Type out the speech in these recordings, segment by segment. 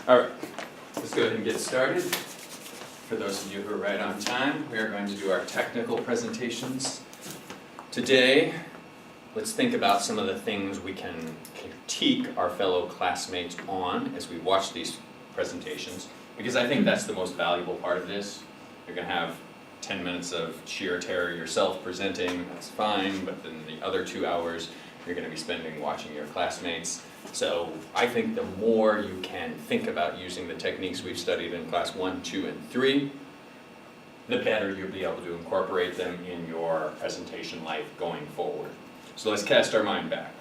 All right, let's go ahead and get started. For those of you who are right on time, we are going to do our technical presentations. Today, let's think about some of the things we can critique our fellow classmates on as we watch these presentations, because I think that's the most valuable part of this. You're going to have 10 minutes of sheer terror yourself presenting, that's fine, but then the other 2 hours you're going to be spending watching your classmates. So I think the more you can think about using the techniques we've studied in class 1, 2, and 3, the better you'll be able to incorporate them in your presentation life going forward. So let's cast our mind back.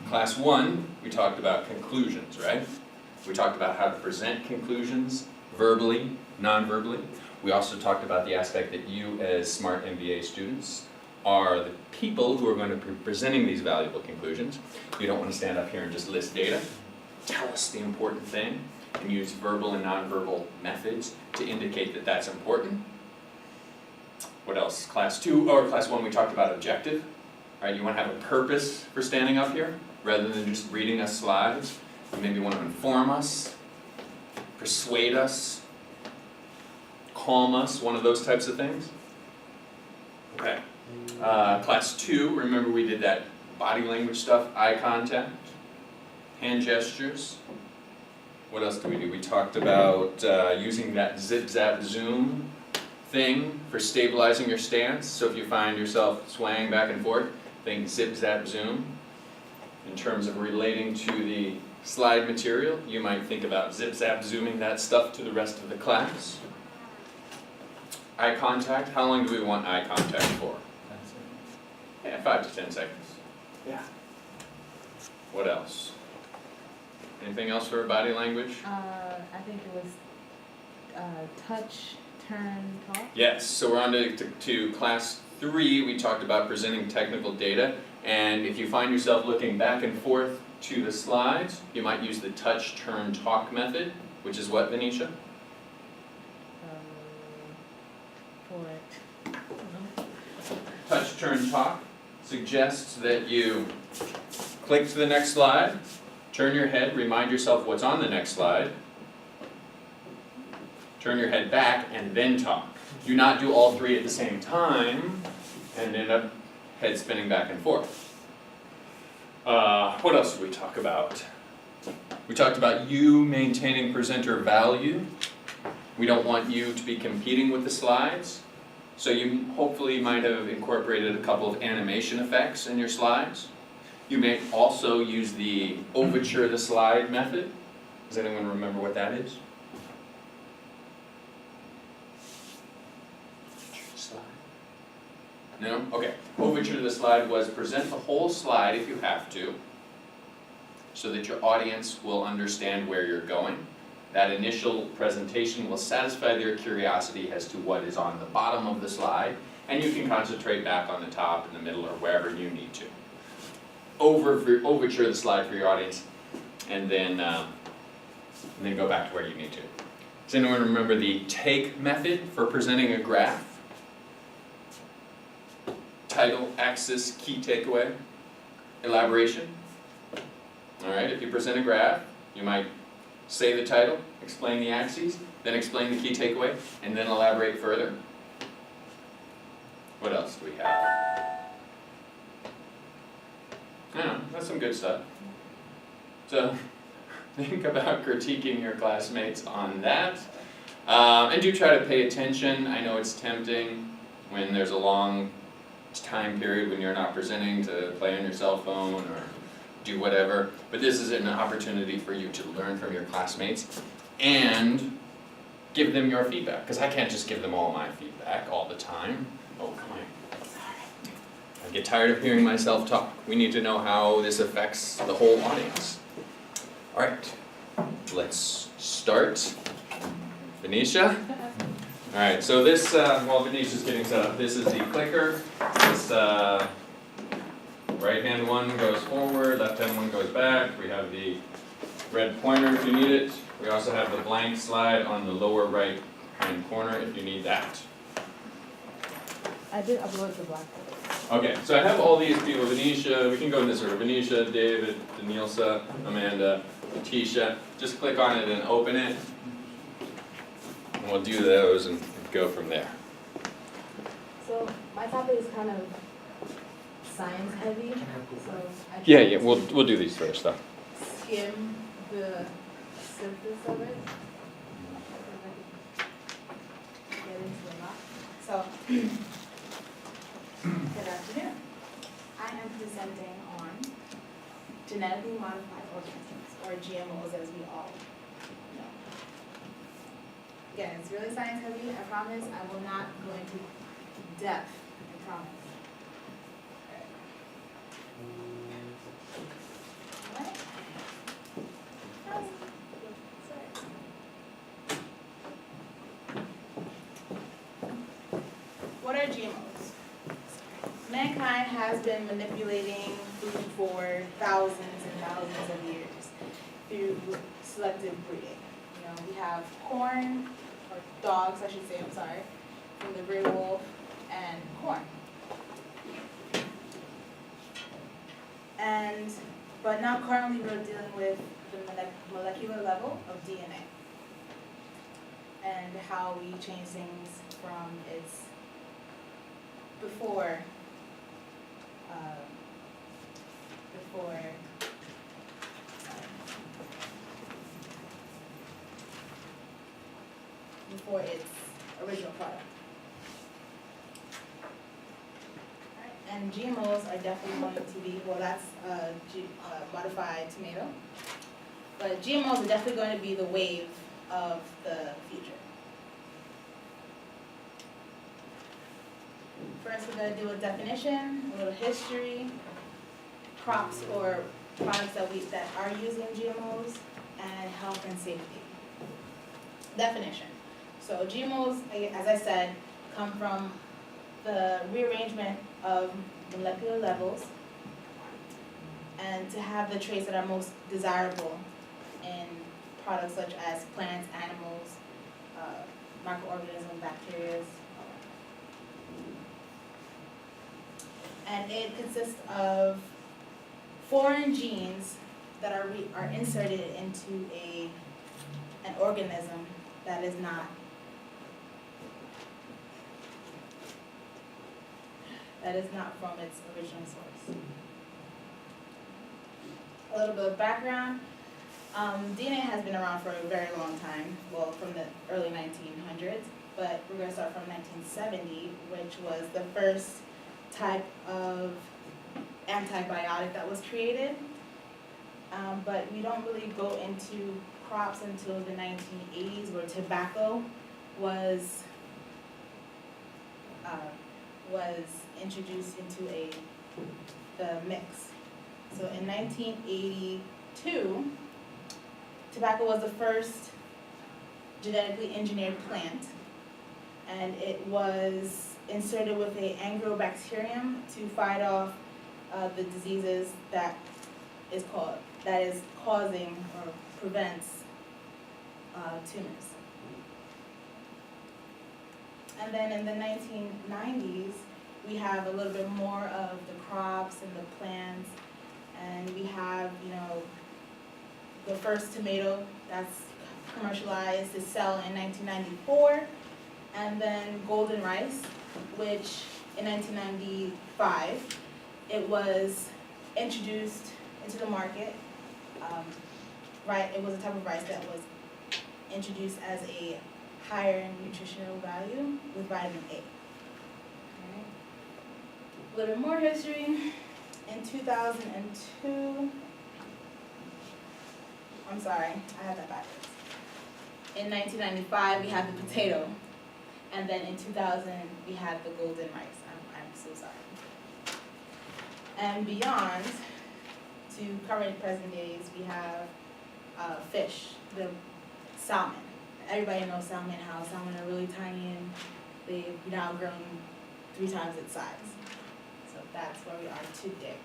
Class 1, we talked about conclusions, right? We talked about how to present conclusions verbally, non-verbally. We also talked about the aspect that you as smart MBA students are the people who are going to be presenting these valuable conclusions. You don't want to stand up here and just list data. Tell us the important thing and use verbal and nonverbal methods to indicate that that's important. What else? Class 2 or class 1 we talked about objective. Right? You want to have a purpose for standing up here rather than just reading us slides. You maybe want to inform us, persuade us, calm us, one of those types of things. Okay. Class 2, remember we did that body language stuff, eye contact, hand gestures. What else did we do? We talked about using that zip, zap, zoom thing for stabilizing your stance. So if you find yourself swaying back and forth, think zip, zap, zoom. In terms of relating to the slide material, you might think about zip, zap, zooming that stuff to the rest of the class. Eye contact, how long do we want eye contact for? Yeah, 5 to 10 seconds. Yeah. What else? Anything else for body language? I think it was touch, turn, talk. Yes, so we're on to class 3. We talked about presenting technical data, and if you find yourself looking back and forth to the slides, you might use the touch, turn, talk method, which is what, Venetia? For it. Touch, turn, talk suggests that you click to the next slide, turn your head, remind yourself what's on the next slide, turn your head back, and then talk. Do not do all 3 at the same time and end up head spinning back and forth. What else did we talk about? We talked about you maintaining presenter value. We don't want you to be competing with the slides. So you hopefully might have incorporated a couple of animation effects in your slides. You may also use the overture the slide method. Does anyone remember what that is? No? Okay. Overture the slide was present the whole slide if you have to, so that your audience will understand where you're going. That initial presentation will satisfy their curiosity as to what is on the bottom of the slide, and you can concentrate back on the top, in the middle, or wherever you need to. Overture the slide for your audience, and then go back to where you need to. Does anyone remember the take method for presenting a graph? Title, axis, key takeaway, elaboration. All right, if you present a graph, you might say the title, explain the axes, then explain the key takeaway, and then elaborate further. What else do we have? I don't know, that's some good stuff. So think about critiquing your classmates on that. And do try to pay attention. I know it's tempting when there's a long time period when you're not presenting to play on your cell phone or do whatever, but this is an opportunity for you to learn from your classmates and give them your feedback, because I can't just give them all my feedback all the time. Oh, come on. I get tired of hearing myself talk. We need to know how this affects the whole audience. All right, let's start. Venetia? All right, so this, while Venetia's getting set up, this is the clicker. This right hand one goes forward, left hand one goes back. We have the red pointer if you need it. We also have the blank slide on the lower right hand corner if you need that. I did upload the Blackboard. Okay, so I have all these people, Venetia, we can go in this order, Venetia, David, Danielsa, Amanda, Tisha. Just click on it and open it. And we'll do those and go from there. So my topic is kind of science heavy, so I Yeah, tried to we'll do these first though. skim the surface of it. Get into a lot. So, good afternoon. I am presenting on genetically modified organisms, or GMOs as we all know. Again, it's really science heavy, I promise. I will not go into depth, I promise. Alright. What are GMOs? Mankind has been manipulating food for thousands and thousands of years through selective breeding. You know, we have corn, or dogs, I should say, I'm sorry, from the gray wolf, and corn. But now currently we're dealing with the molecular level of DNA and how we change things from its before its original product. And GMOs are definitely going to be, well, that's modified tomato. But GMOs are definitely going to be the wave of the future. First, we're going to do a definition, a little history, crops or products that are using GMOs, and health and safety. Definition. So GMOs, as I said, come from the rearrangement of molecular levels and to have the traits that are most desirable in products such as plants, animals, microorganisms, bacteria. And it consists of foreign genes that are inserted into an organism that is not from its original source. A little bit of background. DNA has been around for a very long time, well, from the early 1900s, but we're going to start from 1970, which was the first type of antibiotic that was created. But we don't really go into crops until the 1980s, where tobacco was introduced into the mix. So in 1982, tobacco was the first genetically engineered plant, and it was inserted with a agrobacterium to fight off the diseases that is causing or prevents tumors. And then in the 1990s, we have a little bit more of the crops and the plants, and we have, the first tomato that's commercialized to sell in 1994, and then golden rice, which in 1995, it was introduced into the market. It was a type of rice that was introduced as a higher nutritional value with vitamin A. Alright. A little bit more history. In 2002, I'm sorry, I have that backwards. In 1995, we had the potato, and then in 2000, we had the golden rice. I'm so sorry. And beyond, to current present days, we have fish, the salmon. Everybody knows salmon, how salmon are really tiny and they've now grown 3 times its size. So that's where we are today.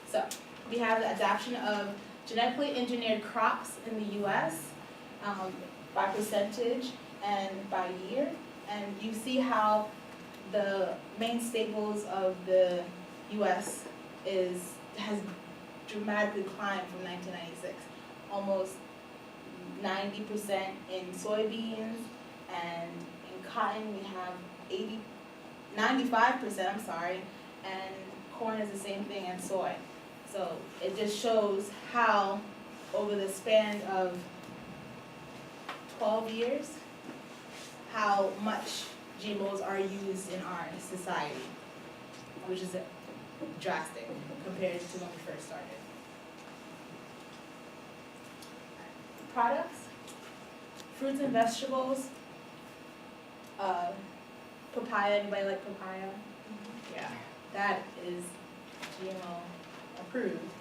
So we have the adoption of genetically engineered crops in the U.S. By percentage and by year. And you see how the main staples of the US has dramatically climbed from 1996. Almost 90% in soybeans, and in cotton we have 95%, I'm sorry, and corn is the same thing, and soy. So it just shows how over the span of 12 years, how much GMOs are used in our society, which is drastic compared to when we first started. Products, fruits and vegetables, papaya, anybody like papaya? Yeah, that is GMO approved.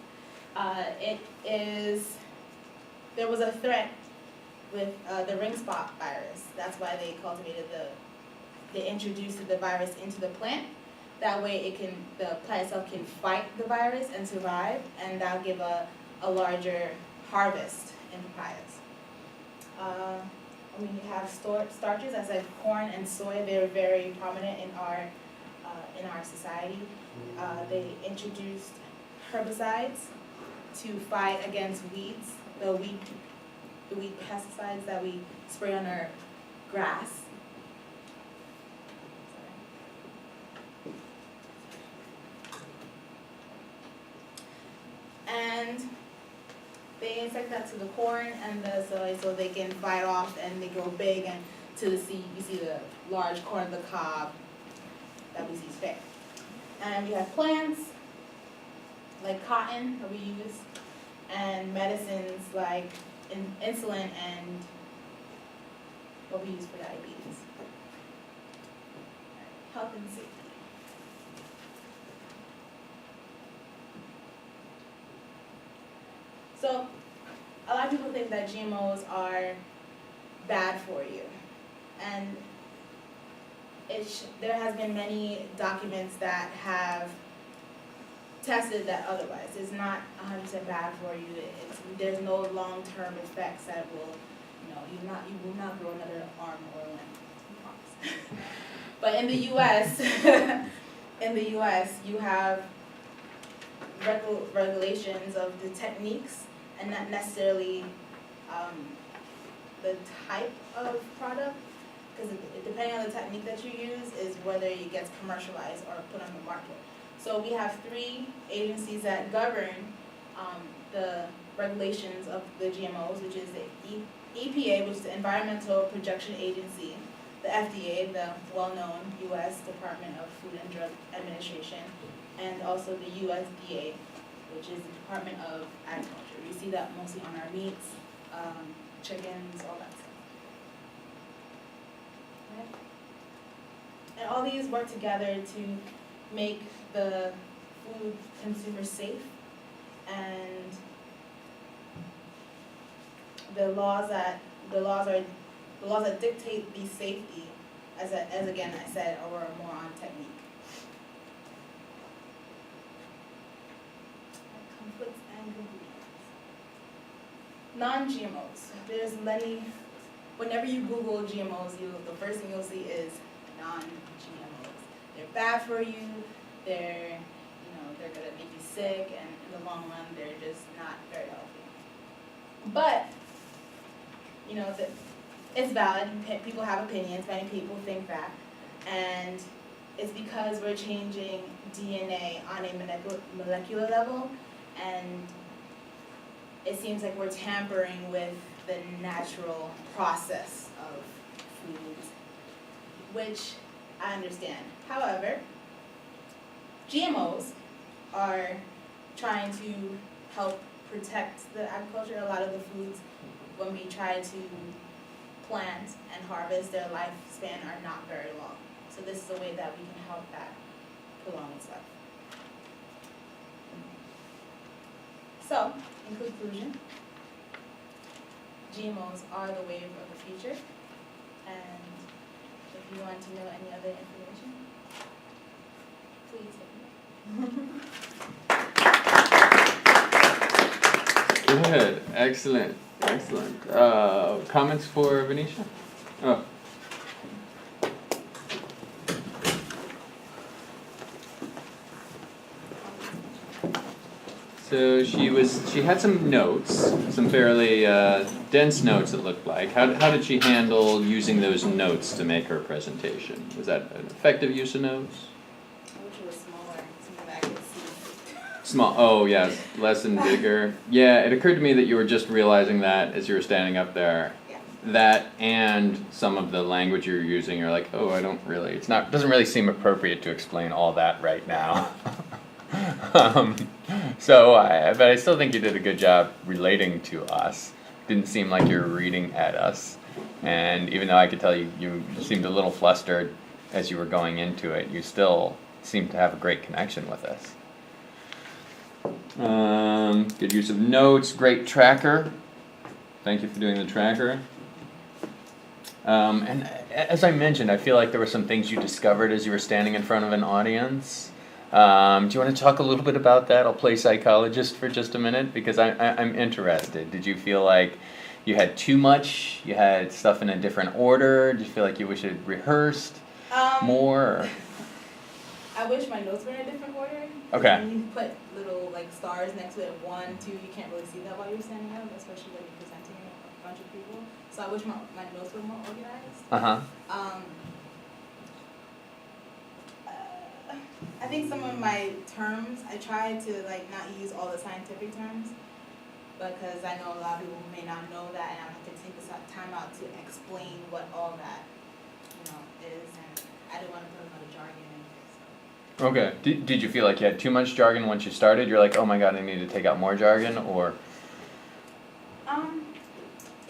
There was a threat with the ring spot virus. That's why they introduced the virus into the plant. That way the plant itself can fight the virus and survive, and that'll give a larger harvest in papayas. We have starches, as I said, corn and soy. They're very prominent in our society. They introduced herbicides to fight against weeds, the weed pesticides that we spray on our grass. And they insect that to the corn and the soy so they can fight off and they grow big, and to the seed you see the large corn of the cob that we see today. And we have plants like cotton that we use, and medicines like insulin and what we use for diabetes. Health and safety. So, a lot of people think that GMOs are bad for you, and there has been many documents that have tested that otherwise. It's not 100% bad for you. There's no long-term effects that will, you will not grow another arm or a limb, I promise. But in the U.S., you have regulations of the techniques, and not necessarily the type of product, because depending on the technique that you use is whether it gets commercialized or put on the market. So we have 3 agencies that govern the regulations of the GMOs, which is the EPA, which is the Environmental Protection Agency, the FDA, the well-known U.S. Department of Food and Drug Administration, and also the USDA, which is the Department of Agriculture. We see that mostly on our meats, chickens, all that stuff. Okay. And all these work together to make the food consumer safe, and the laws that dictate the safety, as again I said, are more on technique. Conflicts and conclusions. Non-GMOs. There's many. Whenever you Google GMOs, the first thing you'll see is non-GMOs. They're bad for you. They're gonna make you sick, and in the long run, they're just not very healthy. But it's valid. People have opinions. Many people think that, and it's because we're changing DNA on a molecular level, and it seems like we're tampering with the natural process of foods, which I understand. However, GMOs are trying to help protect the agriculture. A lot of the foods, when we try to plant and harvest, their lifespan are not very long. So this is a way that we can help that prolong itself. So, in conclusion, GMOs are the wave of the future, and if you want to know any other information, please hit me up. Good, excellent. Comments for Venetia? Oh. So she had some notes, some fairly dense notes it looked like. How did she handle using those notes to make her presentation? Was that an effective use of notes? I wish it was smaller, something that I could see. Small, oh yeah, less and bigger. Yeah, it occurred to me that you were just realizing that as you were standing up there. Yeah. That and some of the language you're using, you're like, oh, doesn't really seem appropriate to explain all that right now. But I still think you did a good job relating to us. Didn't seem like you were reading at us. And even though I could tell you seemed a little flustered as you were going into it, you still seemed to have a great connection with us. Good use of notes, great tracker. Thank you for doing the tracker. And as I mentioned, I feel like there were some things you discovered as you were standing in front of an audience. Do you want to talk a little bit about that? I'll play psychologist for just a minute because I'm interested. Did you feel like you had too much? You had stuff in a different order? Did you feel like you wish you had rehearsed more? Or? I wish my notes were in a different order. Okay. When you put little like stars next to it, 1, 2, you can't really see that while you're standing up, especially when you're presenting a bunch of people. So I wish my notes were more organized. I think some of my terms, I try to like not use all the scientific terms because I know a lot of people may not know that, and I have to take this time out to explain what all that, is, and I didn't want to put a lot of jargon in it. So. Okay. Did you feel like you had too much jargon once you started? You're like, oh my god, I need to take out more jargon, or?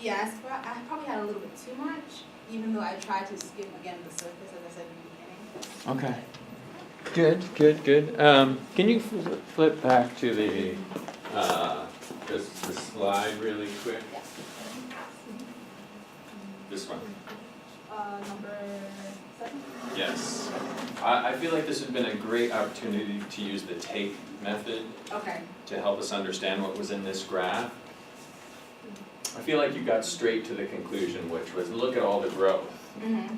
Yeah, I probably had a little bit too much, even though I tried to skim again the surface, as I said in the beginning. Okay. Good. Can you flip back to the slide really quick? Yeah. This one. Number 7? Yes. I feel like this has been a great opportunity to use the take method Okay. to help us understand what was in this graph. I feel like you got straight to the conclusion, which was look at all the growth. Mm-hmm.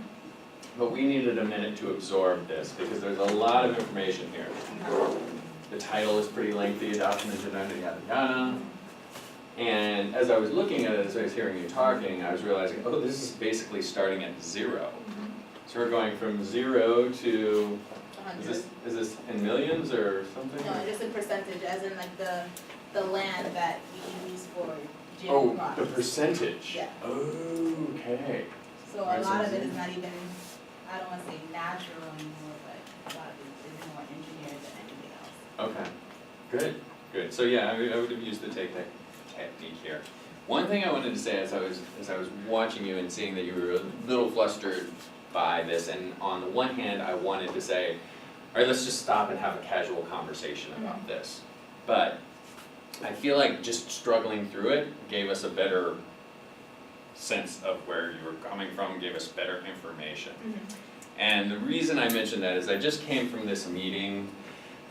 But we needed a minute to absorb this because there's a lot of information here. The title is pretty lengthy, adoption agenda, yada yada. And as I was looking at it, as I was hearing you talking, I was realizing, oh, this is basically starting at 0. So we're going from 0 to, 100. is this in millions or something? No, just a percentage, as in like the land that we use for gym Oh, crops. the percentage. Yeah. Okay. So a lot of it is not even, I don't want to say natural anymore, but a lot of it is more engineered than anything else. Okay. Good. So yeah, I would have used the take technique here. One thing I wanted to say as I was watching you and seeing that you were a little flustered by this, and on the one hand I wanted to say, all right, let's just stop and have a casual conversation about this. But I feel like just struggling through it gave us a better sense of where you were coming from, gave us better information. And the reason I mentioned that is I just came from this meeting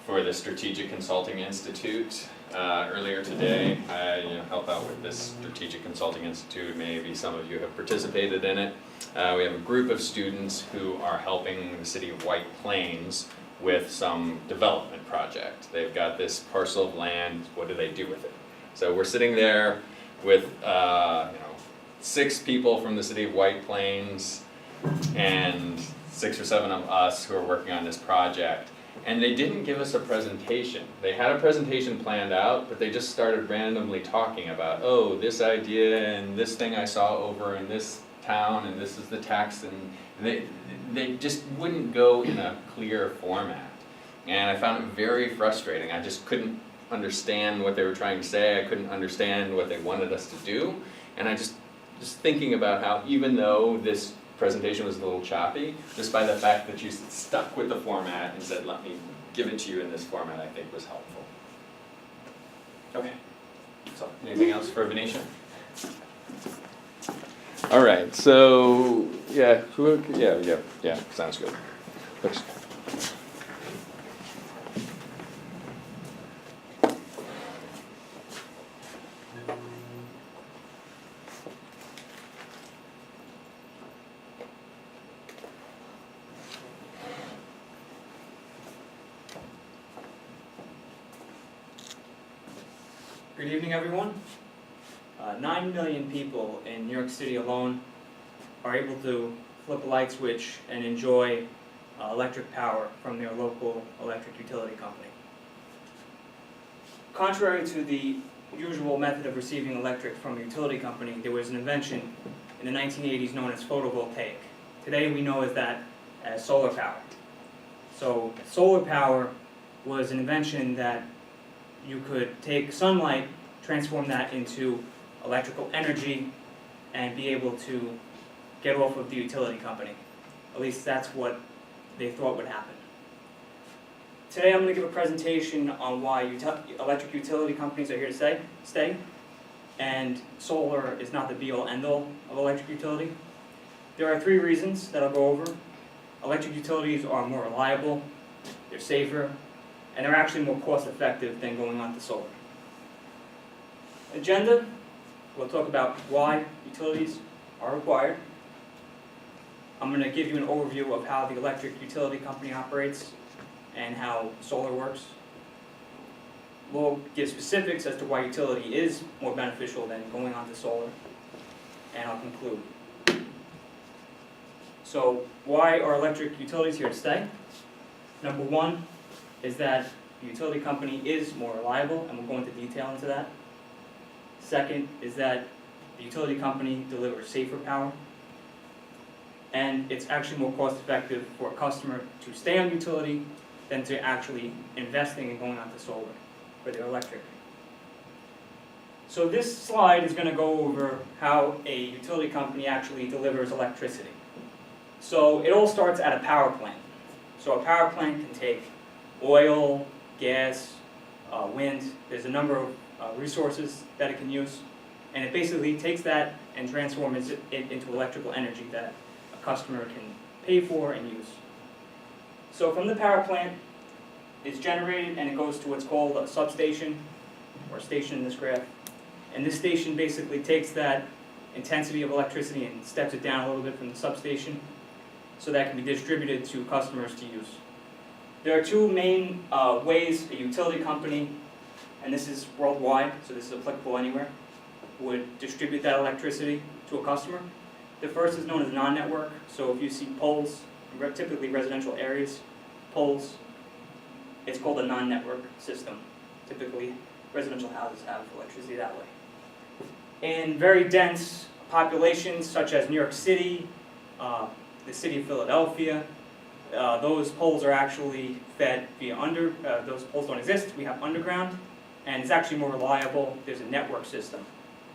for the Strategic Consulting Institute earlier today. I help out with this Strategic Consulting Institute. Maybe some of you have participated in it. We have a group of students who are helping the city of White Plains with some development project. They've got this parcel of land. What do they do with it? So we're sitting there with 6 people from the city of White Plains and 6 or 7 of us who are working on this project. And they didn't give us a presentation. They had a presentation planned out, but they just started randomly talking about, oh, this idea and this thing I saw over in this town and this is the text, and they just wouldn't go in a clear format. And I found it very frustrating. I just couldn't understand what they were trying to say. I couldn't understand what they wanted us to do. And I just thinking about how even though this presentation was a little choppy, just by the fact that you stuck with the format and said, let me give it to you in this format, I think was helpful. Okay, so anything else for Venetia? All right, so yeah, sounds good. Looks good. Good evening, everyone. 9 million people in New York City alone are able to flip a light switch and enjoy electric power from their local electric utility company. Contrary to the usual method of receiving electric from a utility company, there was an invention in the 1980s known as photovoltaic. Today we know that as solar power. So solar power was an invention that you could take sunlight, transform that into electrical energy, and be able to get off of the utility company. At least that's what they thought would happen. Today I'm going to give a presentation on why electric utility companies are here to stay, and solar is not the be-all end-all of electric utility. There are 3 reasons that I'll go over. Electric utilities are more reliable, they're safer, and they're actually more cost-effective than going on to solar. Agenda, we'll talk about why utilities are required. I'm going to give you an overview of how the electric utility company operates and how solar works. We'll give specifics as to why utility is more beneficial than going on to solar, and I'll conclude. So, why are electric utilities here to stay? Number 1 is that the utility company is more reliable, and we'll go into detail into that. Second is that the utility company delivers safer power, and it's actually more cost effective for a customer to stay on utility than to actually investing and going on to solar for their electric. So this slide is going to go over how a utility company actually delivers electricity. So it all starts at a power plant. So a power plant can take oil, gas, wind. There's a number of resources that it can use. And it basically takes that and transforms it into electrical energy that a customer can pay for and use. So from the power plant, it's generated and it goes to what's called a substation, or station in this graph. And this station basically takes that intensity of electricity and steps it down a little bit from the substation so that can be distributed to customers to use. There are 2 main ways a utility company, and this is worldwide, so this is applicable anywhere, would distribute that electricity to a customer. The first is known as non-network. So if you see poles, typically residential areas, poles, it's called a non-network system. Typically, residential houses have electricity that way. In very dense populations, such as New York City, the city of Philadelphia, those poles are actually fed via those poles don't exist, we have underground, and it's actually more reliable. There's a network system.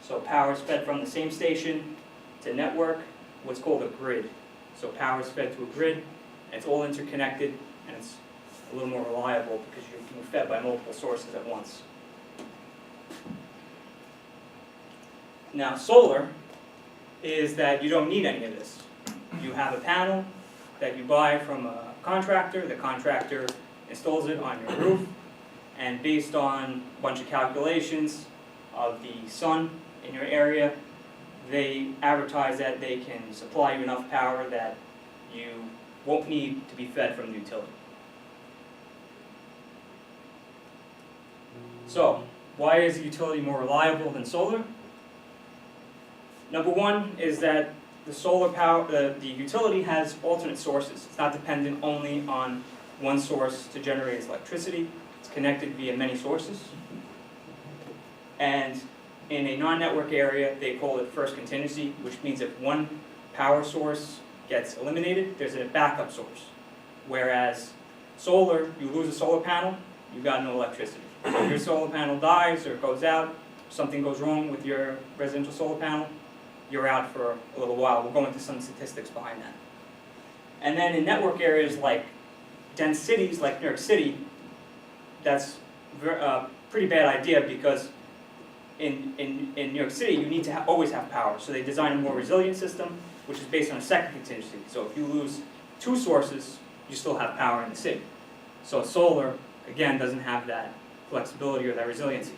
So power is fed from the same station to network, what's called a grid. So power is fed to a grid, and it's all interconnected, and it's a little more reliable because you're being fed by multiple sources at once. Now solar is that you don't need any of this. You have a panel that you buy from a contractor, the contractor installs it on your roof, and based on a bunch of calculations of the sun in your area, they advertise that they can supply you enough power that you won't need to be fed from the utility. So, why is the utility more reliable than solar? Number 1 is that the solar power, the utility has alternate sources. It's not dependent only on one source to generate its electricity. It's connected via many sources. And in a non-network area, they call it first contingency, which means if one power source gets eliminated, there's a backup source. Whereas solar, you lose a solar panel, you've got no electricity. So if your solar panel dies or goes out, something goes wrong with your residential solar panel, you're out for a little while. We'll go into some statistics behind that. And then in network areas like dense cities like New York City, that's a pretty bad idea because in New York City you need to always have power. So they design a more resilient system, which is based on a second contingency. So if you lose 2 sources, you still have power in the city. So solar, again, doesn't have that flexibility or that resiliency.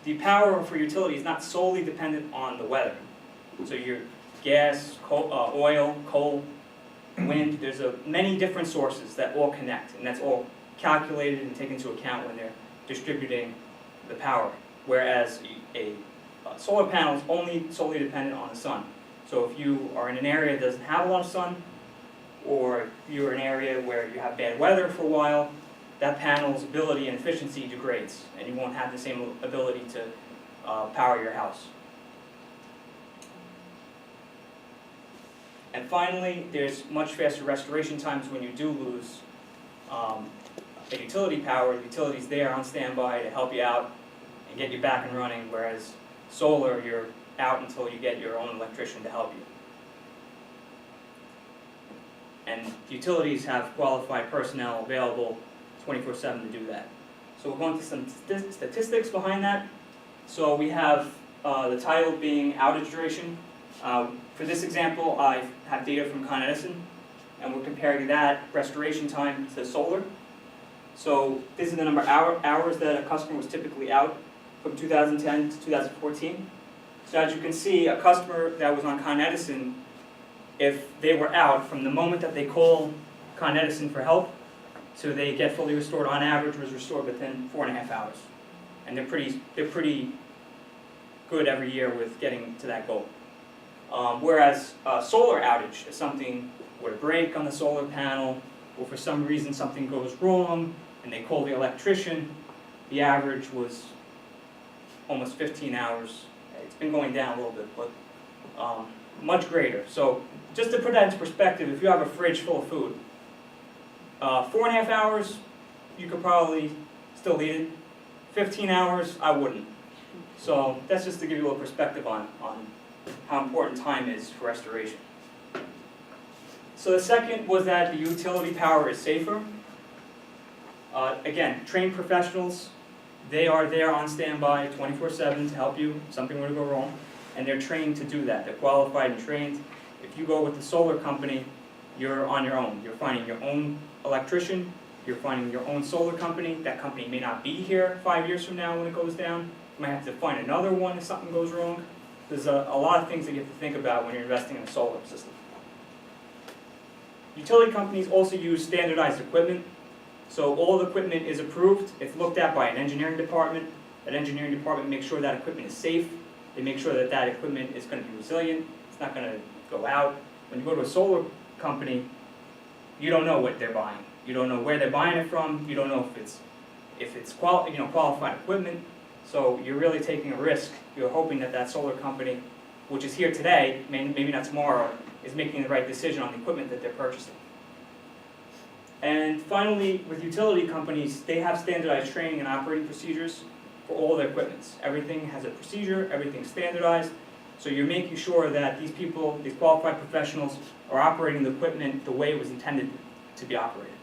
The power for utility is not solely dependent on the weather. So your gas, oil, coal, wind, there's many different sources that all connect, and that's all calculated and taken into account when they're distributing the power, whereas a solar panel is only solely dependent on the sun. So if you are in an area that doesn't have a lot of sun, or you're in an area where you have bad weather for a while, that panel's ability and efficiency degrades, and you won't have the same ability to power your house. And finally, there's much faster restoration times when you do lose a utility power. The utility's there on standby to help you out and get you back and running, whereas solar, you're out until you get your own electrician to help you. And utilities have qualified personnel available 24/7 to do that. So we'll go into some statistics behind that. So we have the title being outage duration. For this example, I have data from Con Edison, and we're comparing that restoration time to solar. So this is the number of hours that a customer was typically out from 2010 to 2014. So as you can see, a customer that was on Con Edison, if they were out from the moment that they call Con Edison for help to they get fully restored, on average was restored within 4.5 hours. And they're pretty good every year with getting to that goal. Whereas a solar outage is something where a break on the solar panel, or for some reason something goes wrong and they call the electrician, the average was almost 15 hours. It's been going down a little bit, but much greater. So just to put that into perspective, if you have a fridge full of food, 4.5 hours, you could probably still eat it. 15 hours, I wouldn't. So that's just to give you a little perspective on how important time is for restoration. So the second was that the utility power is safer. Again, trained professionals, they are there on standby 24/7 to help you if something were to go wrong, and they're trained to do that. They're qualified and trained. If you go with the solar company, you're on your own. You're finding your own electrician, you're finding your own solar company. That company may not be here 5 years from now when it goes down. You might have to find another one if something goes wrong. There's a lot of things that you have to think about when you're investing in a solar system. Utility companies also use standardized equipment. So all the equipment is approved. It's looked at by an engineering department. That engineering department makes sure that equipment is safe. They make sure that that equipment is going to be resilient. It's not going to go out. When you go to a solar company, you don't know what they're buying. You don't know where they're buying it from. You don't know if it's qualified equipment. So you're really taking a risk. You're hoping that that solar company, which is here today, maybe not tomorrow, is making the right decision on the equipment that they're purchasing. And finally, with utility companies, they have standardized training and operating procedures for all their equipments. Everything has a procedure, everything's standardized. So you're making sure that these people, these qualified professionals, are operating the equipment the way it was intended to be operated.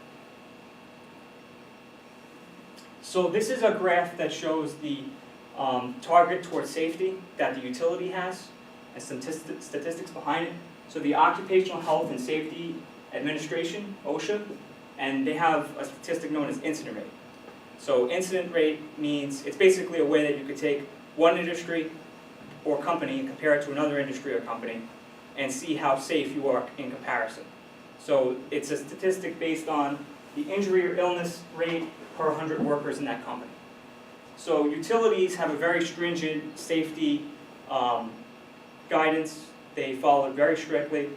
So this is a graph that shows the target towards safety that the utility has, and some statistics behind it. So the Occupational Health and Safety Administration, OSHA, and they have a statistic known as incident rate. So incident rate means, it's basically a way that you could take one industry or company and compare it to another industry or company and see how safe you are in comparison. So it's a statistic based on the injury or illness rate per 100 workers in that company. So utilities have a very stringent safety guidance. They follow it very strictly.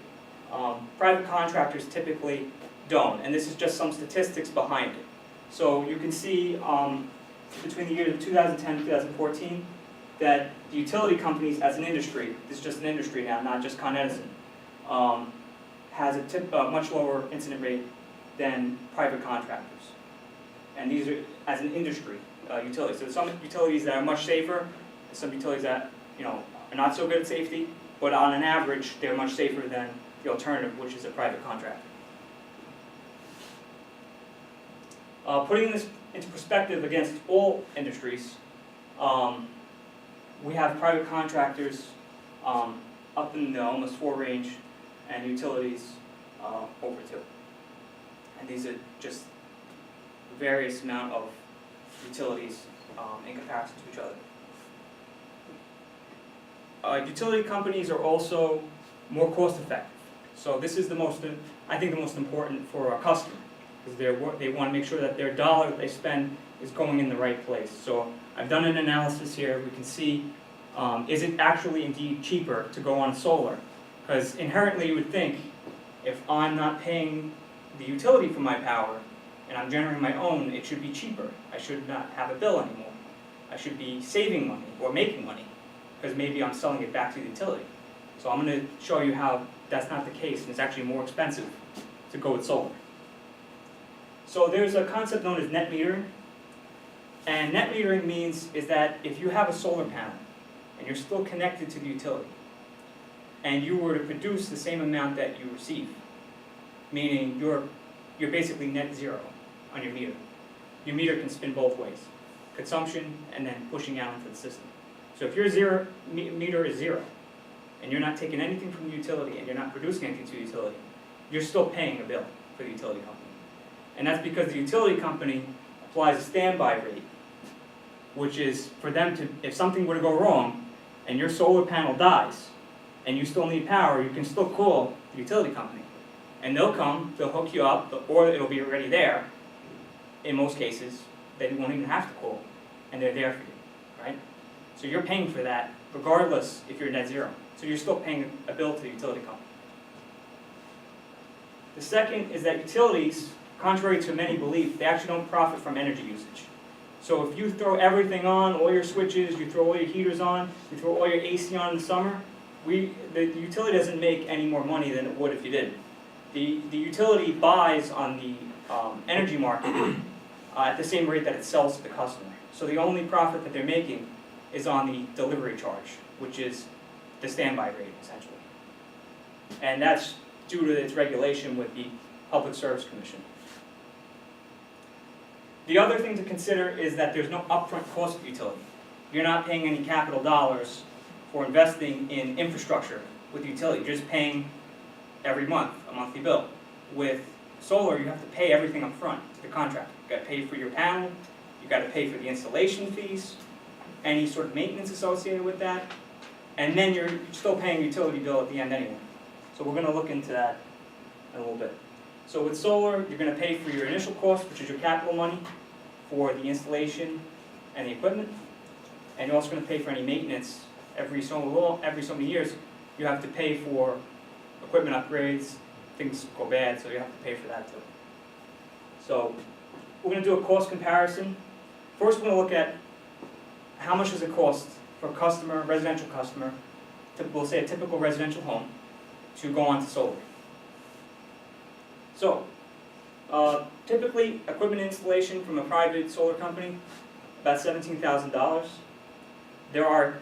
Private contractors typically don't, and this is just some statistics behind it. So you can see between the years of 2010 and 2014 that the utility companies as an industry, this is just an industry now, not just Con Edison, has a much lower incident rate than private contractors. And these are, as an industry, utilities. So some utilities that are much safer, some utilities that are not so good at safety, but on an average, they're much safer than the alternative, which is a private contractor. Putting this into perspective against all industries, we have private contractors up in the almost 4 range, and utilities over 2. And these are just various amount of utilities in comparison to each other. Utility companies are also more cost effective. So this is the most important for our customer, because they want to make sure that their dollar that they spend is going in the right place. So I've done an analysis here. We can see, is it actually indeed cheaper to go on solar? Because inherently you would think, if I'm not paying the utility for my power and I'm generating my own, it should be cheaper. I should not have a bill anymore. I should be saving money or making money because maybe I'm selling it back to the utility. So I'm going to show you how that's not the case, and it's actually more expensive to go with solar. So there's a concept known as net metering. And net metering means is that if you have a solar panel and you're still connected to the utility, and you were to produce the same amount that you receive, meaning you're basically net zero on your meter. Your meter can spin both ways, consumption and then pushing out into the system. So if your meter is zero, and you're not taking anything from the utility and you're not producing anything to the utility, you're still paying a bill for the utility company. And that's because the utility company applies a standby rate, which is for them to, if something were to go wrong and your solar panel dies and you still need power, you can still call the utility company. And they'll come, they'll hook you up, or it'll be already there. In most cases, they won't even have to call, and they're there for you, right? So you're paying for that regardless if you're net zero. So you're still paying a bill to the utility company. The second is that utilities, contrary to many belief, they actually don't profit from energy usage. So if you throw everything on, all your switches, you throw all your heaters on, you throw all your AC on in the summer, the utility doesn't make any more money than it would if you did. The utility buys on the energy market at the same rate that it sells to the customer. So the only profit that they're making is on the delivery charge, which is the standby rate, essentially. And that's due to its regulation with the Public Service Commission. The other thing to consider is that there's no upfront cost to utility. You're not paying any capital dollars for investing in infrastructure with the utility. You're just paying every month, a monthly bill. With solar, you have to pay everything up front to the contractor. You've got to pay for your panel, you've got to pay for the installation fees, any sort of maintenance associated with that, and then you're still paying a utility bill at the end anyway. So we're going to look into that in a little bit. So with solar, you're going to pay for your initial cost, which is your capital money, for the installation and the equipment, and you're also going to pay for any maintenance every so many years. You have to pay for equipment upgrades, things go bad, so you have to pay for that too. So we're going to do a cost comparison. First, we're going to look at how much does it cost for a customer, residential customer, we'll say a typical residential home, to go on to solar. So, typically, equipment installation from a private solar company, about $17,000. There are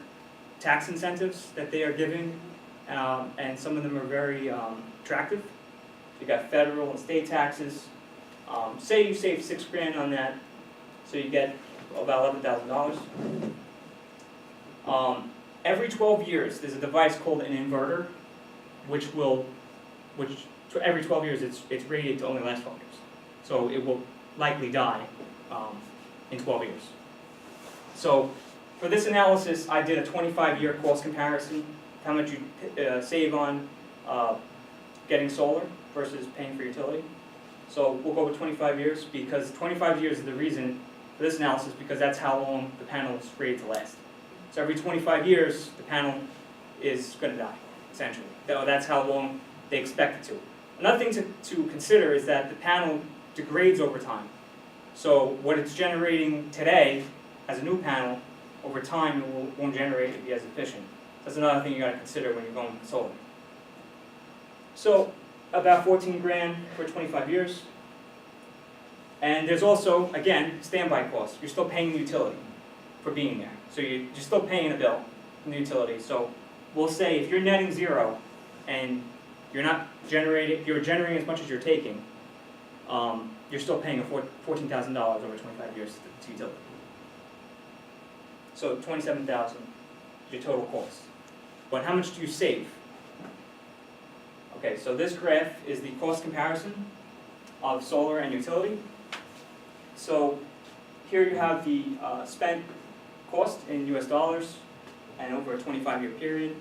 tax incentives that they are giving, and some of them are very attractive. You got federal and state taxes. Say you save $6,000 on that, so you get about $11,000. Every 12 years, there's a device called an inverter, which every 12 years it's rated to only last 12 years. So it will likely die in 12 years. So for this analysis, I did a 25-year cost comparison, how much you save on getting solar versus paying for utility. So we'll go with 25 years because 25 years is the reason for this analysis because that's how long the panel is rated to last. So every 25 years, the panel is going to die, essentially. That's how long they expect it to. Another thing to consider is that the panel degrades over time. So what it's generating today as a new panel, over time it won't generate it be as efficient. That's another thing you got to consider when you're going with solar. So about $14,000 for 25 years. And there's also, again, standby costs. You're still paying the utility for being there. So you're still paying a bill from the utility. So we'll say if you're netting zero and you're generating as much as you're taking, you're still paying a $14,000 over 25 years to utility. So $27,000 is your total cost. But how much do you save? Okay, so this graph is the cost comparison of solar and utility. So here you have the spent cost in US dollars and over a 25-year period.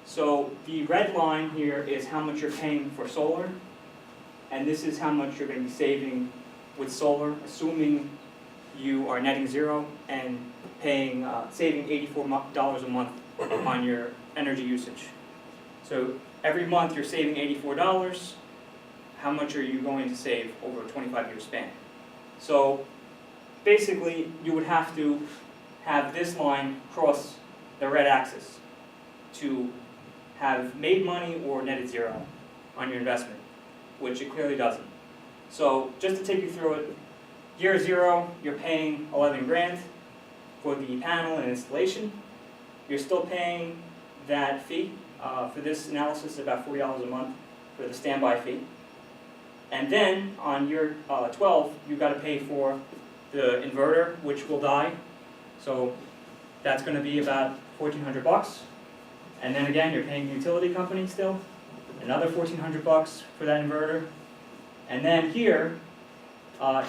So the red line here is how much you're paying for solar, and this is how much you're going to be saving with solar, assuming you are netting zero and paying, saving $84 a month on your energy usage. So every month you're saving $84, how much are you going to save over a 25-year span? So basically, you would have to have this line cross the red axis to have made money or netted zero on your investment, which it clearly doesn't. So just to take you through it, year zero, you're paying 11 grand for the panel and installation. You're still paying that fee for this analysis, about $40 a month for the standby fee. And then on year 12, you've got to pay for the inverter, which will die. So that's going to be about $1,400. And then again, you're paying the utility company still, another $1,400 for that inverter. And then here,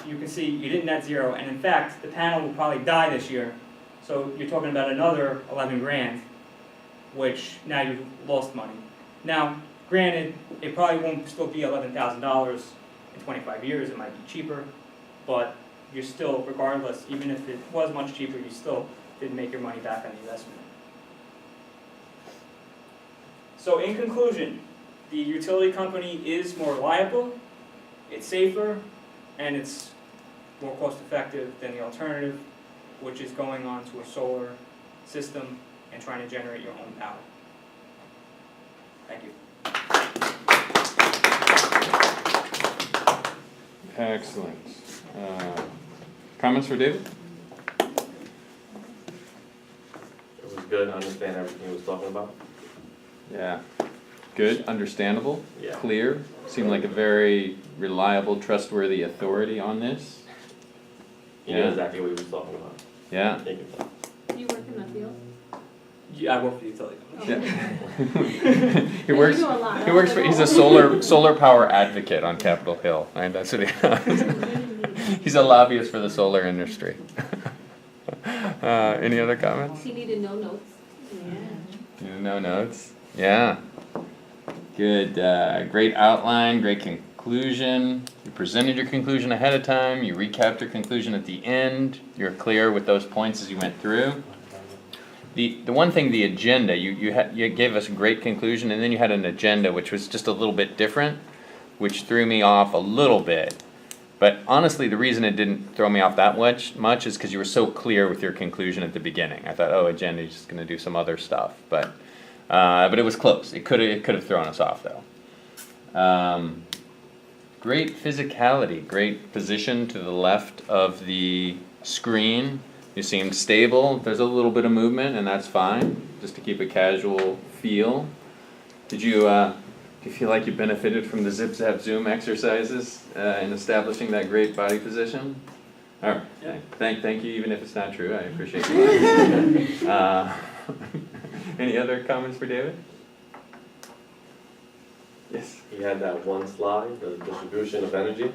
you can see you didn't net zero, and in fact, the panel will probably die this year. So you're talking about another 11 grand, which now you've lost money. Now, granted, it probably won't still be $11,000 in 25 years, it might be cheaper, but you're still, regardless, even if it was much cheaper, you still didn't make your money back on the investment. So in conclusion, the utility company is more reliable, it's safer, and it's more cost effective than the alternative, which is going on to a solar system and trying to generate your own power. Thank you. Excellent. Comments for David? It was good, I understand everything he was talking about. Yeah. Good, understandable, Yeah. clear. Seemed like a very reliable, trustworthy authority on this. He knew exactly what he was talking about. Yeah. Thank you. Do you work in that field? Yeah, I work for the utility company. Yeah. He Yeah, works. you do a lot. He works for. He's a solar power advocate on Capitol Hill, and that's what he does. He's a lobbyist for the solar industry. Any other comments? He needed no notes. No notes. Yeah. Good. Great outline. Great conclusion. You presented your conclusion ahead of time. You recapped your conclusion at the end. You're clear with those points as you went through. The one thing, the agenda, you gave us a great conclusion, and then you had an agenda which was just a little bit different, which threw me off a little bit. But honestly, the reason it didn't throw me off that much is because you were so clear with your conclusion at the beginning. I thought, oh, agenda, you're just going to do some other stuff, but it was close. It could have thrown us off though. Great physicality, great position to the left of the screen. You seemed stable. There's a little bit of movement, and that's fine, just to keep a casual feel. Do you feel like you benefited from the Zip Zap Zoom exercises in establishing that great body position? All right. Yeah. Thank you, even if it's not true. I appreciate you. Any other comments for David? Yes. He had that one slide, the distribution of energy,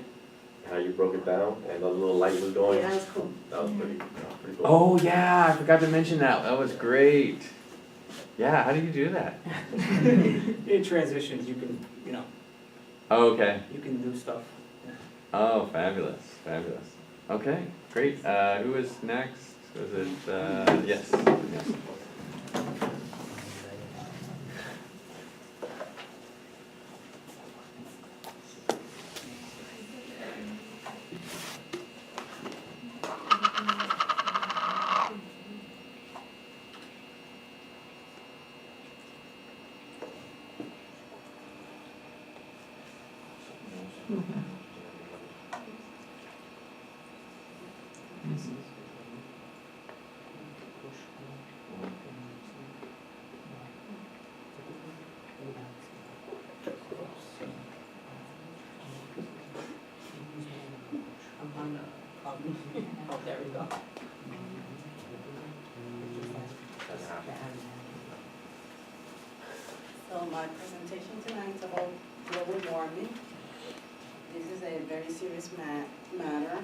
how you broke it down, and the little light was going. Yeah, that was cool. That was pretty cool. Oh yeah, I forgot to mention that. That was great. Yeah, how do you do that? In transitions, you can, Oh, okay. you can do stuff. Oh, fabulous, fabulous. Okay, great. Who is next? Was it, yes. Yes. Oh, there we go. So my presentation tonight is about global warming. This is a very serious matter.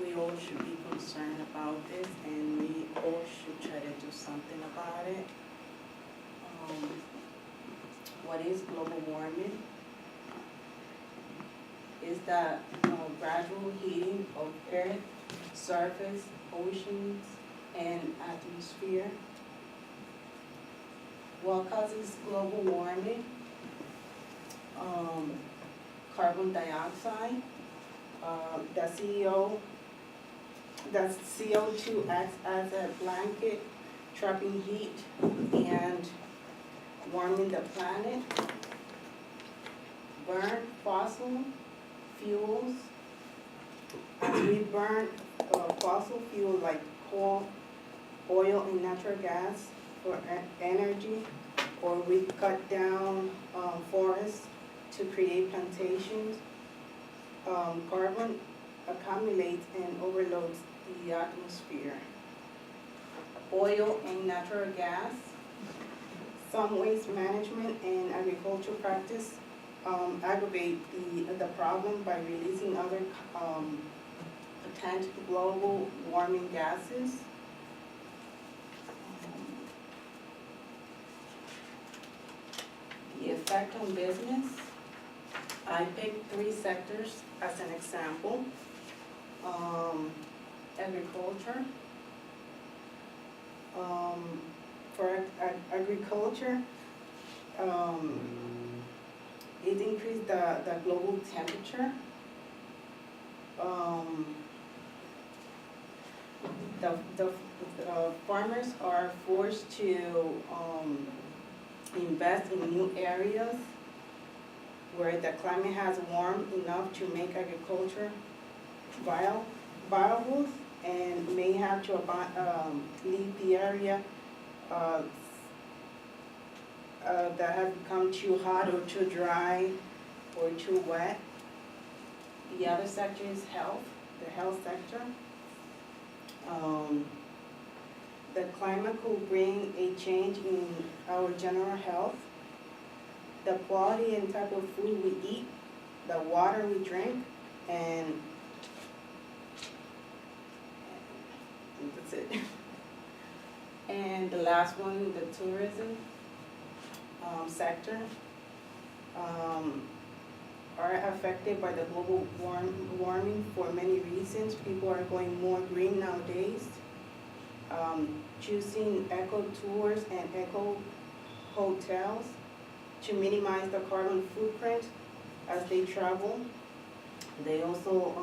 We all should be concerned about this, and we all should try to do something about it. What is global warming? Is that gradual heating of Earth surface, oceans, and atmosphere. What causes global warming? Carbon dioxide. The CO2 acts as a blanket, trapping heat and warming the planet. Burn fossil fuels. As we burn fossil fuel like coal, oil, and natural gas for energy, or we cut down forests to create plantations, carbon accumulates and overloads the atmosphere. Oil and natural gas. Some waste management and agricultural practice aggravate the problem by releasing other potent global warming gases. The effect on business. I picked 3 sectors as an example. Agriculture. For agriculture, it increased the global temperature. The farmers are forced to invest in new areas where the climate has warmed enough to make agriculture viable, and may have to leave the area that has become too hot or too dry or too wet. The other sector is health, the health sector. The climate could bring a change in our general health, the quality and type of food we eat, the water we drink, and that's it. And the last one, the tourism sector, are affected by the global warming for many reasons. People are going more green nowadays, choosing eco tours and eco hotels to minimize the carbon footprint as they travel. They also,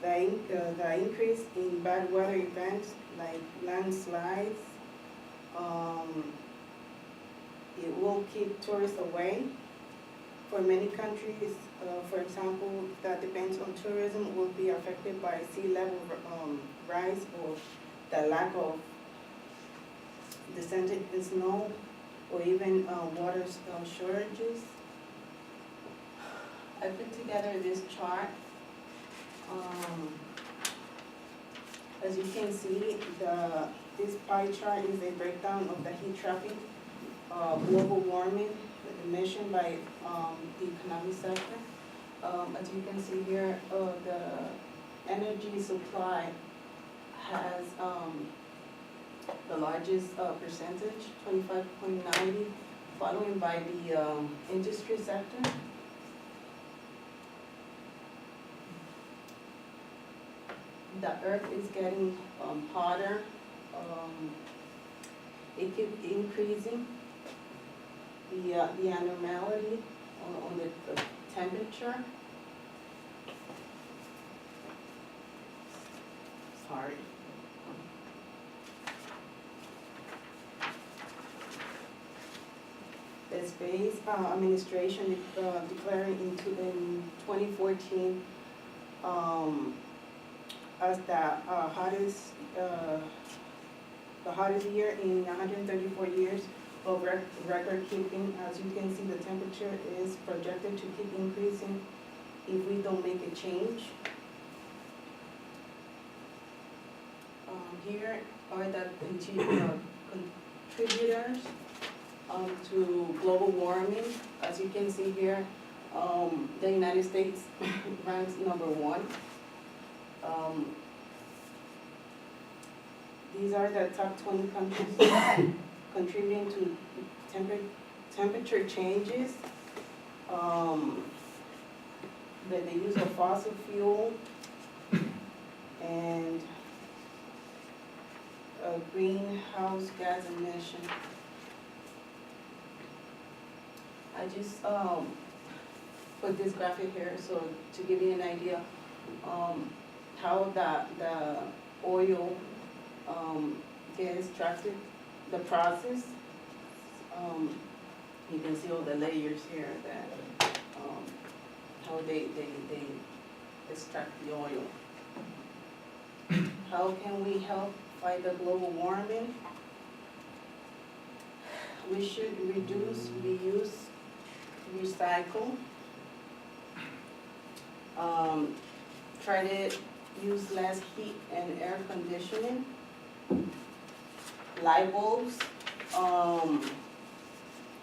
the increase in bad weather events like landslides, it will keep tourists away. For many countries, for example, that depends on tourism, will be affected by sea level rise or the lack of descending snow, or even water shortages. I put together this chart. As you can see, this pie chart is a breakdown of the heat traffic, global warming, the emission by the economic sector. As you can see here, the energy supply has the largest percentage, 25.90, followed by the industry sector. The earth is getting hotter. It keeps increasing. The anomaly on the temperature. Sorry. The Space Administration declaring in 2014 as the hottest year in 134 years of record keeping. As you can see, the temperature is projected to keep increasing if we don't make a change. Here are the contributors to global warming. As you can see here, the United States ranks number 1. These are the top 20 countries contributing to temperature changes. the use of fossil fuel and greenhouse gas emission. I just put this graphic here so to give you an idea how the oil gets extracted, the process. You can see all the layers here that how they extract the oil. How can we help fight the global warming? We should reduce, reuse, recycle. Try to use less heat and air conditioning. Light bulbs,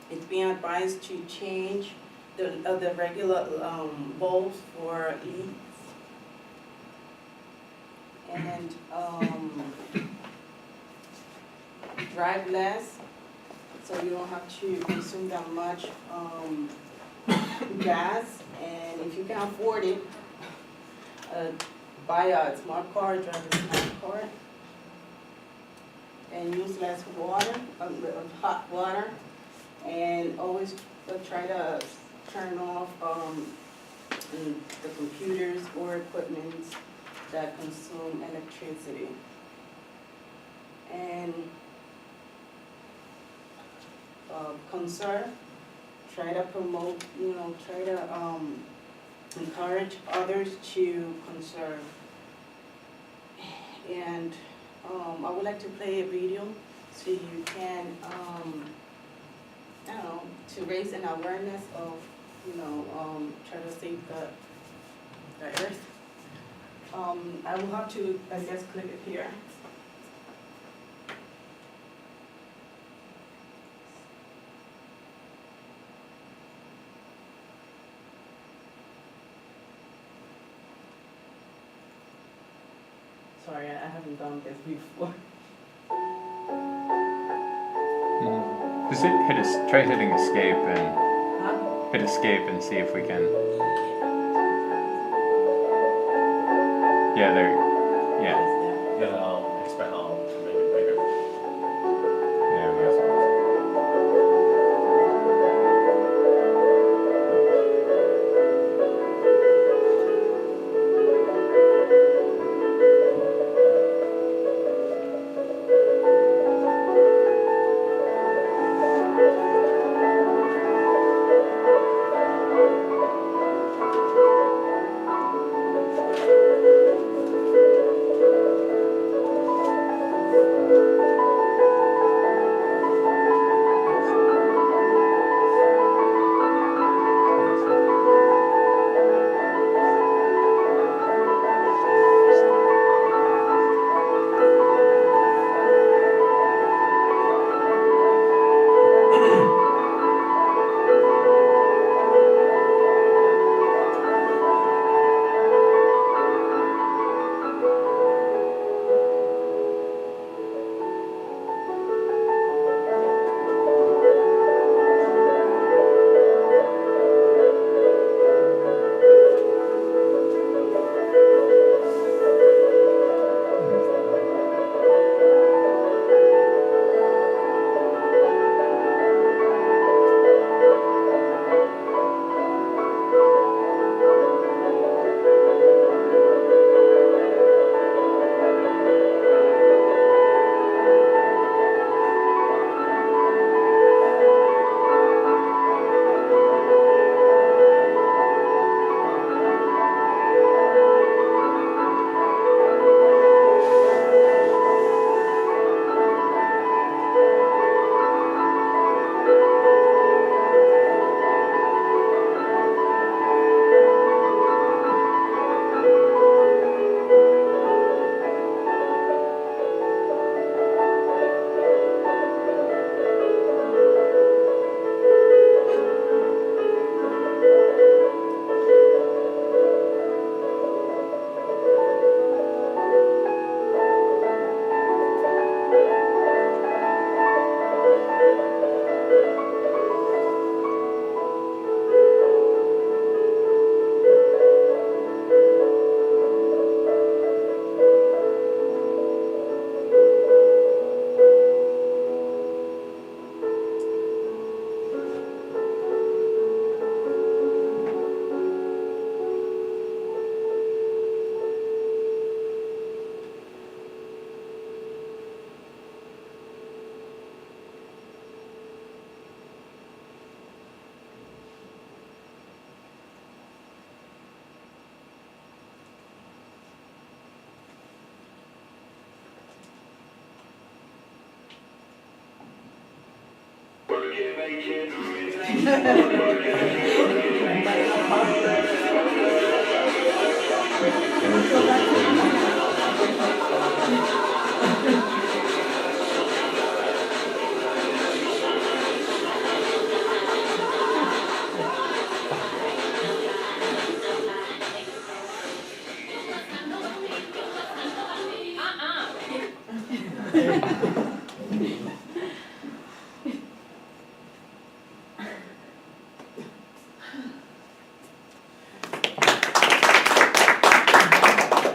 it's being advised to change the regular bulbs for LEDs. And drive less, so you don't have to consume that much gas. And if you can afford it, buy a smart car, drive a smart car, and use less water, hot water, and always try to turn off the computers or equipment that consume electricity. And conserve, try to promote, try to encourage others to conserve. And I would like to play a video so you can, I don't know, to raise an awareness of, try to save the earth. I will have to, I guess, click it here. Sorry, I haven't done this before. Just try hitting escape and Huh? hit escape and see if we can. Yeah, there. Yeah. Then I'll expand, I'll make it bigger. There we go.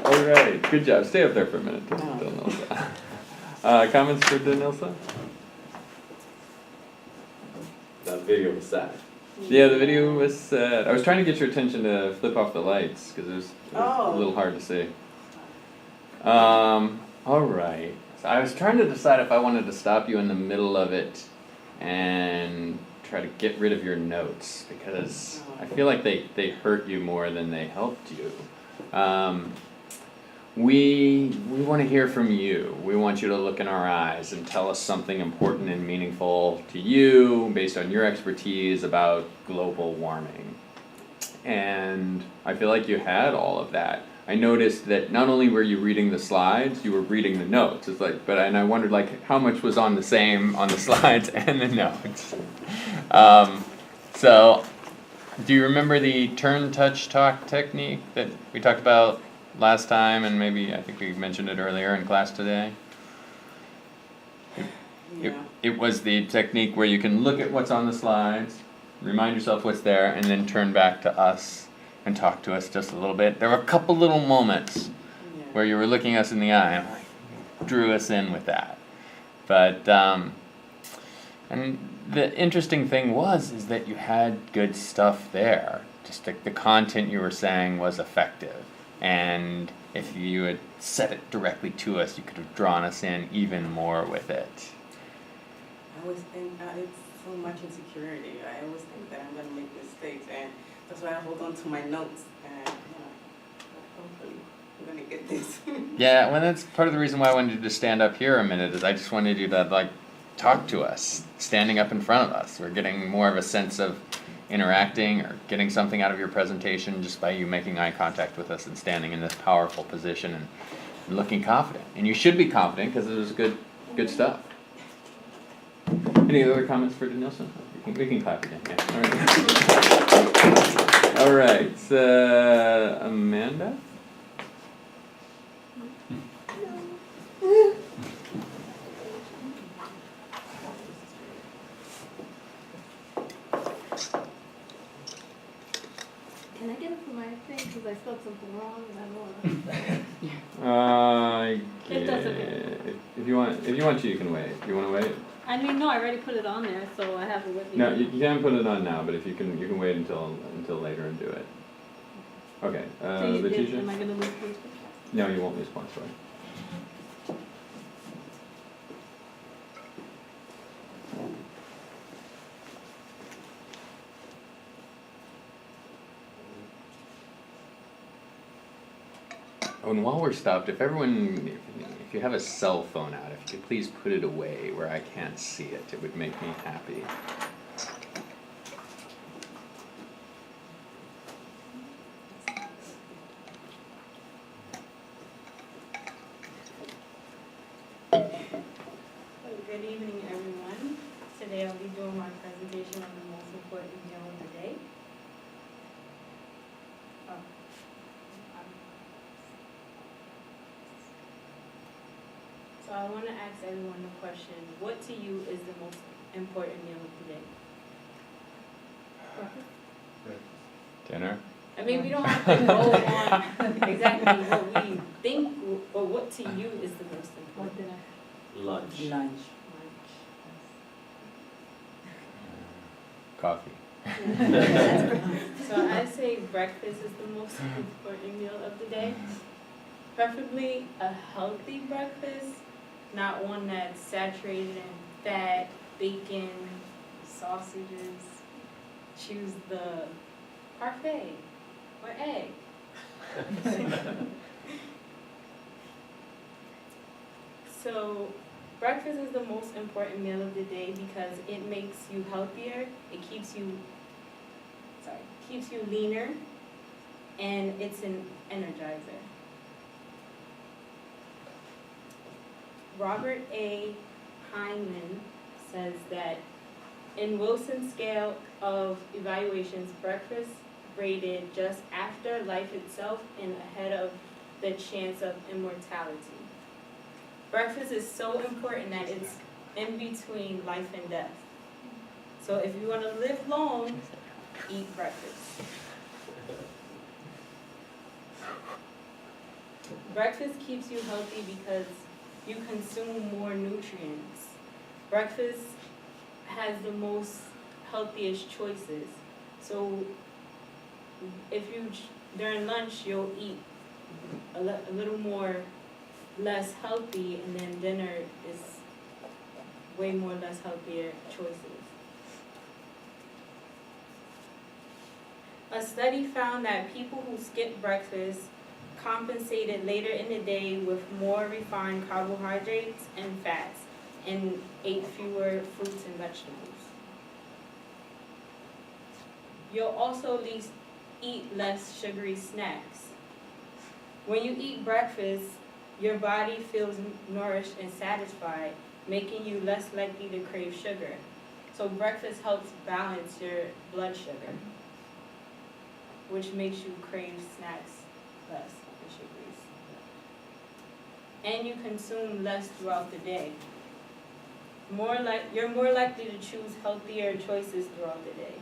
All right, good job. Stay up there for a minute, Danilsa. Comments for Danilsa? That video was sad. Yeah, the video was sad. I was trying to get your attention to flip off the lights because it was a Oh. little hard to see. All right. So I was trying to decide if I wanted to stop you in the middle of it and try to get rid of your notes because I feel like they hurt you more than they helped you. We want to hear from you. We want you to look in our eyes and tell us something important and meaningful to you based on your expertise about global warming. And I feel like you had all of that. I noticed that not only were you reading the slides, you were reading the notes. It's like, and I wondered like how much was on the slides and the notes. So, do you remember the turn, touch, talk technique that we talked about last time, and maybe I think we mentioned it earlier in class today? Yeah. It was the technique where you can look at what's on the slides, remind yourself what's there, and then turn back to us and talk to us just a little bit. There were a couple little moments Yeah. where you were looking us in the eye and like, drew us in with that. But and the interesting thing is that you had good stuff there. Just the content you were saying was effective. And if you had said it directly to us, you could have drawn us in even more with it. I always think it's so much insecurity. I always think that I'm gonna make mistakes, and that's why I hold on to my notes. And hopefully, I'm gonna get this. Yeah, well, that's part of the reason why I wanted you to stand up here a minute. Is I just wanted you to like talk to us, standing up in front of us. We're getting more of a sense of interacting or getting something out of your presentation just by you making eye contact with us and standing in this powerful position and looking confident. And you should be confident because it was good stuff. Any other comments for Danilsa? We can clap again. Yeah. All right. Amanda. Can I get it for my thing, because I spelled something wrong and I don't wanna. It doesn't. If you want to, you can wait. You want to wait? I mean, no, I already put it on there, so I have it with me. No, you can put it on now, but if you can wait until later and do it. Okay, So you did, Letitia? am I gonna lose points? No, you won't lose points for it. Oh, and while we're stopped, if you have a cell phone out, if you could please put it away where I can't see it, it would make me happy. Good evening, everyone. Today I'll be doing my presentation on the most important meal of the day. So I want to ask everyone the question, what to you is the most important meal of the day? Dinner? I mean, we don't have to go on exactly what we think, but what to you is the most Or important? dinner? Lunch. Lunch. Coffee. So I say breakfast is the most important meal of the day. Preferably a healthy breakfast, not one that's saturated in fat, bacon, sausages. Choose the parfait or egg. So breakfast is the most important meal of the day because it makes you healthier, it keeps you leaner, and it's an energizer. Robert A. Hyman says that in Wilson's scale of evaluations, breakfast rated just after life itself and ahead of the chance of immortality. Breakfast is so important that it's in between life and death. So if you want to live long, eat breakfast. Breakfast keeps you healthy because you consume more nutrients. Breakfast has the most healthiest choices. So if you, during lunch, you'll eat a little more less healthy, and then dinner is way more less healthier choices. A study found that people who skipped breakfast compensated later in the day with more refined carbohydrates and fats and ate fewer fruits and vegetables. You'll also eat less sugary snacks. When you eat breakfast, your body feels nourished and satisfied, making you less likely to crave sugar. So breakfast helps balance your blood sugar, which makes you crave snacks less and sugars. And you consume less throughout the day. You're more likely to choose healthier choices throughout the day.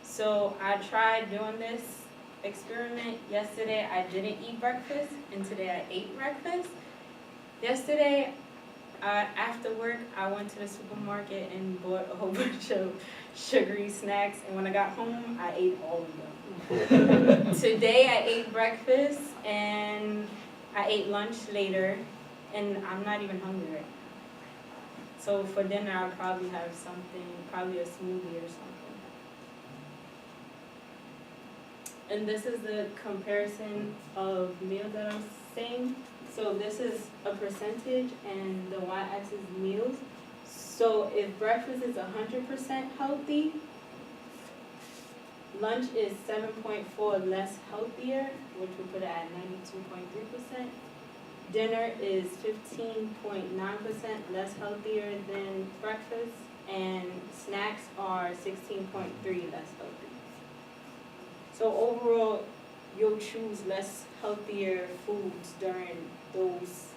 So I tried doing this experiment yesterday. I didn't eat breakfast, and today I ate breakfast. Yesterday, after work, I went to the supermarket and bought a whole bunch of sugary snacks, and when I got home, I ate all of them. Today I ate breakfast, and I ate lunch later, and I'm not even hungry right now. So for dinner, I'll probably have something, probably a smoothie or something. And this is the comparison of meals that I'm saying. So this is a percentage, and the y-axis is meals. So if breakfast is 100% healthy, lunch is 7.4 less healthier, which we put it at 92.3%. Dinner is 15.9% less healthier than breakfast, and snacks are 16.3 less healthy. So overall, you'll choose less healthier foods during those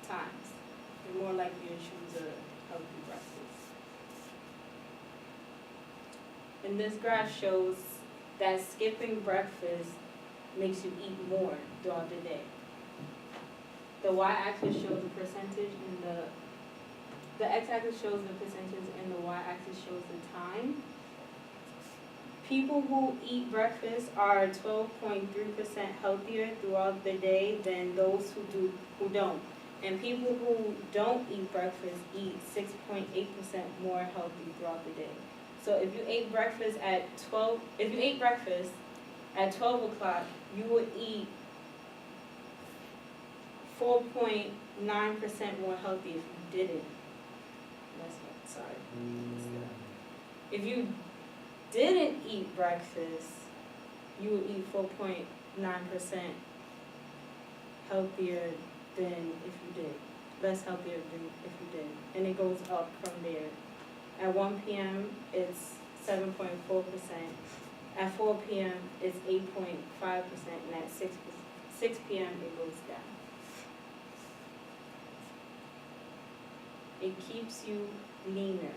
times. You're more likely to choose a healthy breakfast. And this graph shows that skipping breakfast makes you eat more throughout the day. The y-axis shows the percentage, and the x-axis shows the percentage, and the y-axis shows the time. People who eat breakfast are 12.3% healthier throughout the day than those who don't. And people who don't eat breakfast eat 6.8% more healthy throughout the day. So if you ate breakfast at 12 o'clock, you would eat 4.9% more healthy if you didn't. If you didn't eat breakfast, you would eat 4.9% healthier than if you did. Less healthier than if you did. And it goes up from there. At 1 p.m., it's 7.4%. At 4 p.m., it's 8.5%. And at 6 p.m., it goes down. It keeps you leaner.